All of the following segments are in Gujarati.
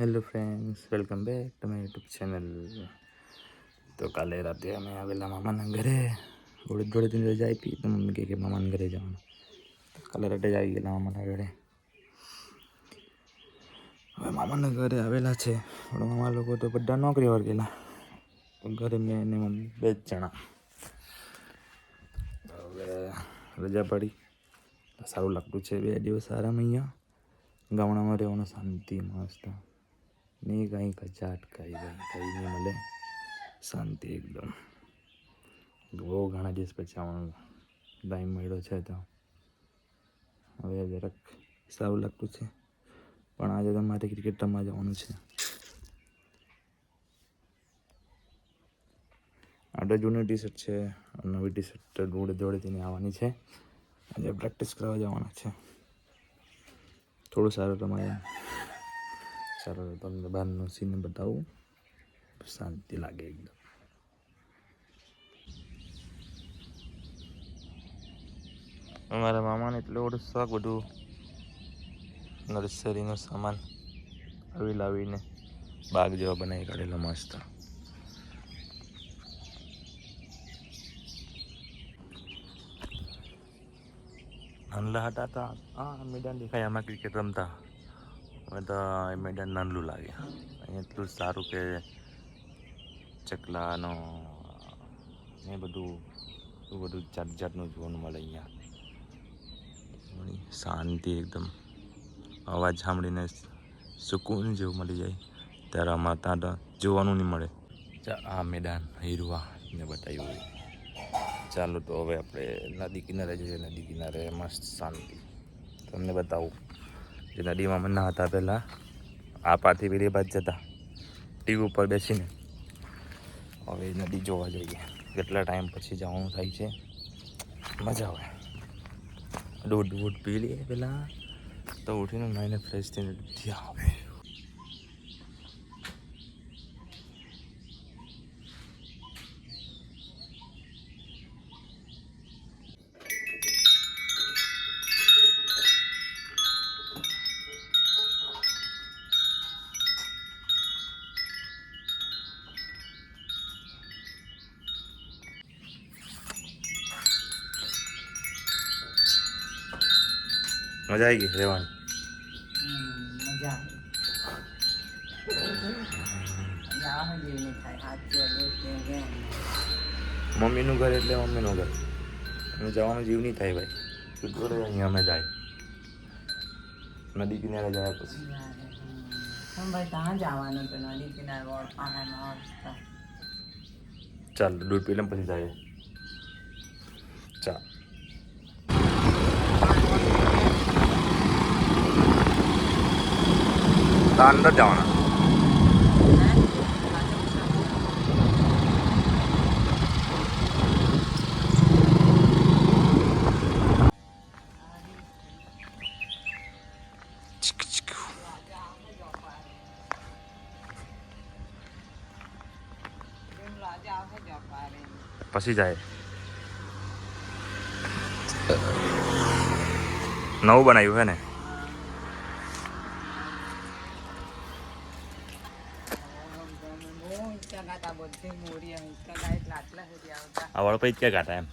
Hello friends, welcome back to my YouTube channel. તો કાલે રાતે અમે આવેલા મામાના ઘરે. દોડે રજા આપી તો મમ્મી કહે કે મામાના ઘરે જવાનું. કાલે રાતે જ આવી ગયેલા મામાના ઘરે. હવે મામાના ઘરે આવેલા છે. મામા લોકો તો બધા નોકરી વાર ગયેલા. ઘરે મેં અને મમ્મી 2 જ જણા. હવે રજા પડી, સારું લાગતું છે. 2 દિવસ આરામ અહીંયા ગામડામાં રહેવાનું, શાંતિ મસ્ત. નહીં કાંઈ કચાટ કંઈ નહીં મળે, શાંતિ એકદમ. બહુ ઘણા દિવસ પછી આવવાનો ટાઈમ મળ્યો છે તો હવે જરાક સારું લાગતું છે. પણ આજે તો મારે ક્રિકેટ રમવા જવાનું છે. આ તો જૂની ટી-શર્ટ છે, નવી ટી-શર્ટ દોડેથી આવવાની છે. આજે પ્રેક્ટિસ કરવા જવાના છે. થોડું સારું રમાય, સારું તમને બહારનું સીન બતાવું, શાંતિ લાગે એકદમ. અમારા મામાને એટલો બધો શોખ, બધું નર્સરીનો સામાન લાવીને બાગ જેવા બનાવી કાઢેલો મસ્ત. નાનલા હતા તો આ મેદાન દેખાય, આમાં ક્રિકેટ રમતા. હવે તો એ મેદાન નાનલું લાગે. અહીંયા એટલું સારું કે ચકલાનો એ બધું જાતનું જોવાનું મળે અહીંયા. શાંતિ એકદમ, અવાજ સાંભળીને સુકૂન જેવું મળી જાય. ત્યારે અમારે ત્યાં તો જોવાનું નહીં મળે. આ મેદાન હીરવા ને બતાવ્યું. ચાલો તો હવે આપણે નદી કિનારે જઈએ. નદી કિનારે મસ્ત શાંતિ તમને બતાવું. જે નદીમાં અમે નહાતા પહેલાં આ પારથી પેલી બાજુ જતા ટીવી ઉપર બેસીને. હવે નદી જોવા જઈએ. કેટલા ટાઈમ પછી જવાનું થાય છે, મજા આવે. દૂધ પી લઈએ પહેલાં તો ઉઠીને નાઈને ફ્રેશ થઈને ત્યાં આવે. મજા આવી ગઈ રહેવાની. મમ્મીનું ઘર એટલે મમ્મીનું ઘર. અમે જવાનું જીવ નહીં થાય ભાઈ. સીધો રહે અહીંયા અમે જાય નદી કિનારે જાય પછી. ચાલ દૂધ પી લે પછી જાય. ચાલ અંદર જવાના. પછી જાય. નવું બનાવ્યું હે ને. આ વાળો પછી ક્યાં ગાતા એમ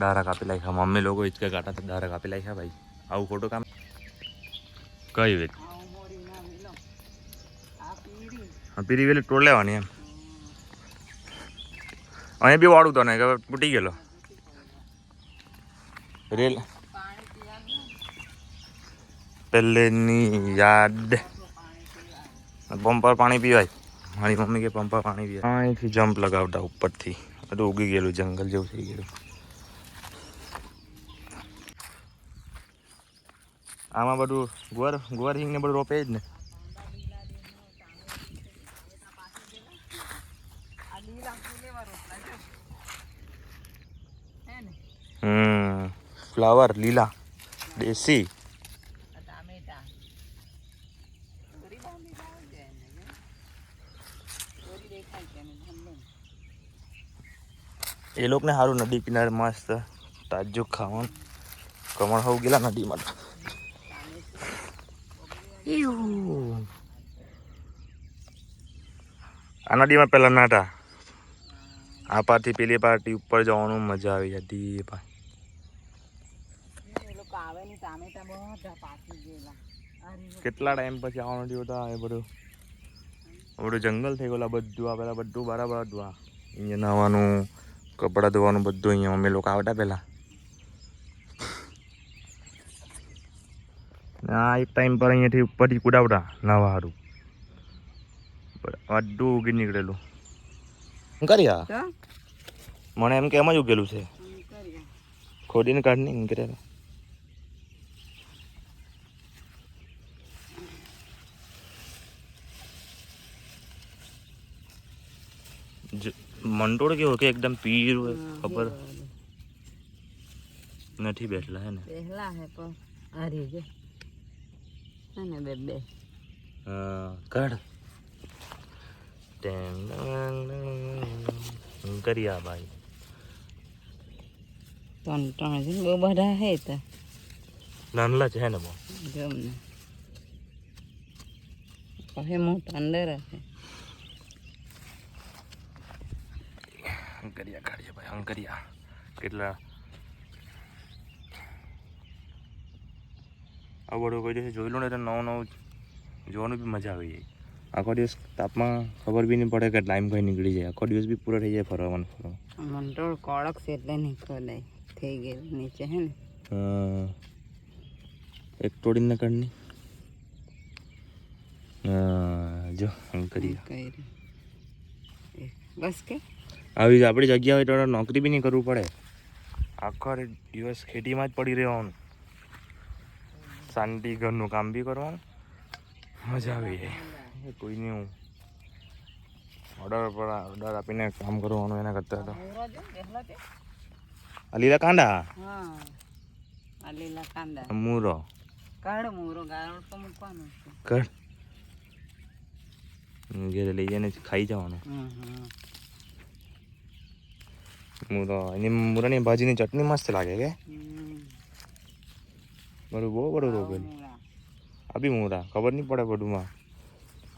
દારા કાપી લાખ્યા. મમ્મી લોકો હિચકા કાઢતા તો દારા કાપી લાખ્યા ભાઈ. આવું ખોટું કામ કઈ વેચ પીરી વેલી તોડ લેવાની એમ. અહીંયા બી વાળું તો ને કે તૂટી ગયેલો રેલ પહેલેની યાદ. પંપ પર પાણી પીવાય. મારી મમ્મી કે પંપ પર પાણી પીવાય. અહીંથી જમ્પ લગાવતા ઉપરથી. બધું ઉગી ગયેલું, જંગલ જેવું થઈ ગયેલું. આમાં બધું ગુવાર હિંગ ને બધું રોપે જ ને. ફ્લાવર લીલા દેશી. એ લોકોને સારું નદી કિનારે મસ્ત તાજું ખાવાનું. કમળ હોવું ગયેલા નદીમાં. આ નદીમાં પેલા નાટા આ પારથી પેલી પાર્ટી ઉપર જવાનું મજા આવી જતી ભાઈ. કેટલા ટાઈમ પછી આવવાનું થયું હતા એ બધું જંગલ થઈ ગયેલા બધું આ પેલા બધું બરાબર હતું. આ અહીંયા નાવાનું કપડાં ધોવાનું બધું અહીંયા અમે લોકો આવતા પહેલાં. આ એક ટાઈમ પર અહીંયાથી ઉપરથી કુદાવતા નાવા સારું બધું ઉગી નીકળેલું. શું કર્યા મને એમ કે એમ જ ઉગેલું છે ખોદીને કાઢ નહીં કર્યા. મંટોળ કેવો કે એકદમ પીરું ખબર નથી બેઠલા હે ને બેઠલા હે પણ હરી જે અને બે કાઢ કર્યા ભાઈ. ત્રણ છે બહુ બધા હે તો નાનલા છે ને બહુ જમને કહે મોટા અંદર હશે. હંકરિયા કાઢીએ ભાઈ હંકરિયા કેટલા આ બધું કોઈ દિવસ જોઈ લો ને તો નવું નવું જોવાનું બી મજા આવી જાય. આખો દિવસ તાપમાં ખબર બી નહીં પડે કે ટાઈમ કઈ નીકળી જાય. આખો દિવસ બી પૂરો થઈ જાય ફરવાનું મંટોળ કડક છે એટલે નહીં ખોદાય થઈ ગયેલું નીચે હે ને. એક તોડીને કાઢની જો હંકરિયા બસ કે આવી આપણી જગ્યા હોય તો નોકરી બી નહીં કરવું પડે. આખો દિવસ ખેતીમાં જ પડી રહેવાનું શાંતિ ઘરનું કામ બી કરવાનું મજા આવી જાય. કોઈ નહીં હું ઓર્ડર આપીને કામ કરવાનું એના કરતા તો આ લીલા કાંડા મૂરો કર ઘેરે લઈ જઈને ખાઈ જવાનું. મૂરાની ભાજીની ચટણી મસ્ત લાગે કે બરું બહુ બધું રોકેલું. આ બી મૂરા ખબર નહીં પડે બધુંમાં.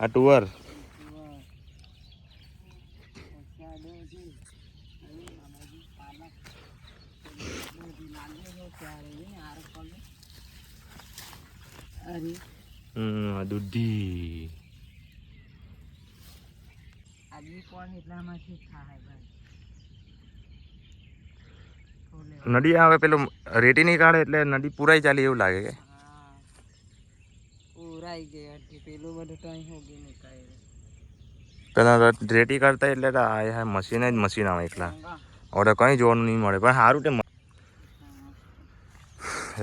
આ ટુવર દૂધી નદી આવે પેલું રેતી નહીં કાઢે એટલે નદી પુરાઈ ચાલી એવું લાગે કે પુરાઈ ગઈ પેલું બધું તો અહીં હોગી નીકળે. પેલા રેતી કાઢતા એટલે આ મશીન જ મશીન આવે એટલા હવે કંઈ જોવાનું નહીં મળે. પણ સારું તે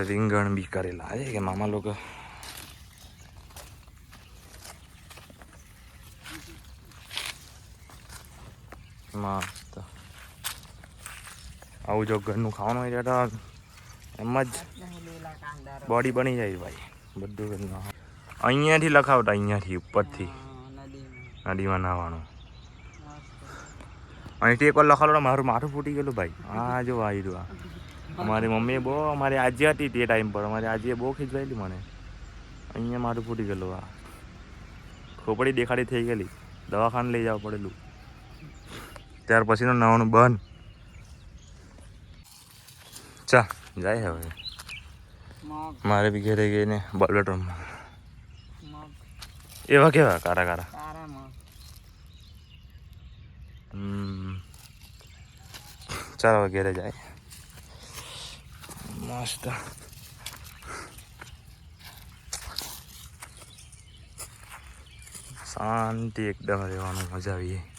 રીંગણ બી કરેલા છે કે મામા લોકો. મસ્ત આવું જો ઘરનું ખાવાનું હોય તો એમ જ બોડી બની જાય ભાઈ બધું ઘરનું. અહીંયાથી લખાવતા અહીંયાથી ઉપરથી નદીમાં નાહવાનું. અહીંથી એકવાર લખાવડો મારું માથું ફૂટી ગયેલું ભાઈ. હા જો આવી રહ્યું અમારી મમ્મીએ બહુ અમારી આજે હતી તે ટાઈમ પર અમારી આજે બહુ ખીચવાયેલી મને. અહીંયા માથું ફૂટી ગયેલું. આ ખોપડી દેખાડી થઈ ગયેલી દવાખાને લઈ જવું પડેલું. ત્યાર પછીનું નાવાનું બંધ. ચા જાય હવે મારે બી ઘરે ગઈને બોલબેટ રમવા. એવા કેવા કારા કારા ચાલો ઘરે જાય મસ્ત. શાંતિ એકદમ રહેવાનું મજા આવી જાય.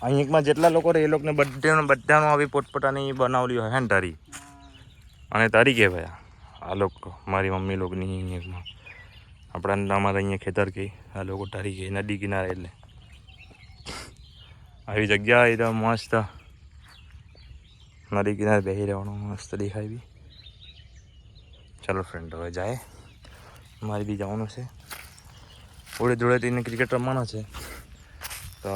અહીંમાં જેટલા લોકો રહે એ લોકોને બધાનું આવી પોતપોતાની બનાવલી હોય ને તારી અને તારી કહેવાય આ લોકો મારી મમ્મી લોકોની અહીંયામાં આપણા અમારે અહીંયા ખેતર કહે આ લોકો તારી કહે નદી કિનારે એટલે આવી જગ્યા હોય તો મસ્ત નદી કિનારે બેસી રહેવાનું મસ્ત દેખાય બી. ચાલો ફ્રેન્ડ હવે જાય મારે બી જવાનું છે. જોડે જોડે ક્રિકેટ રમવાનો છે તો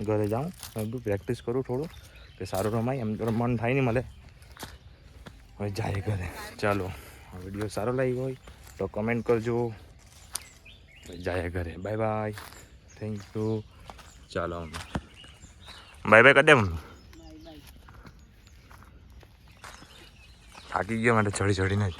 ઘરે જાઉં બધું પ્રેક્ટિસ કરું થોડું કે સારું રમાય, એમ તો રમવાનું થાય નહીં મળે. હવે જાય ઘરે. ચાલો, વિડીયો સારો લાગ્યો હોય તો કમેન્ટ કરજો. જાય ઘરે. Bye bye, thank you. ચાલો બાય બાય કરી દે. થાકી ગયો માટે ચડી ચડીને જ.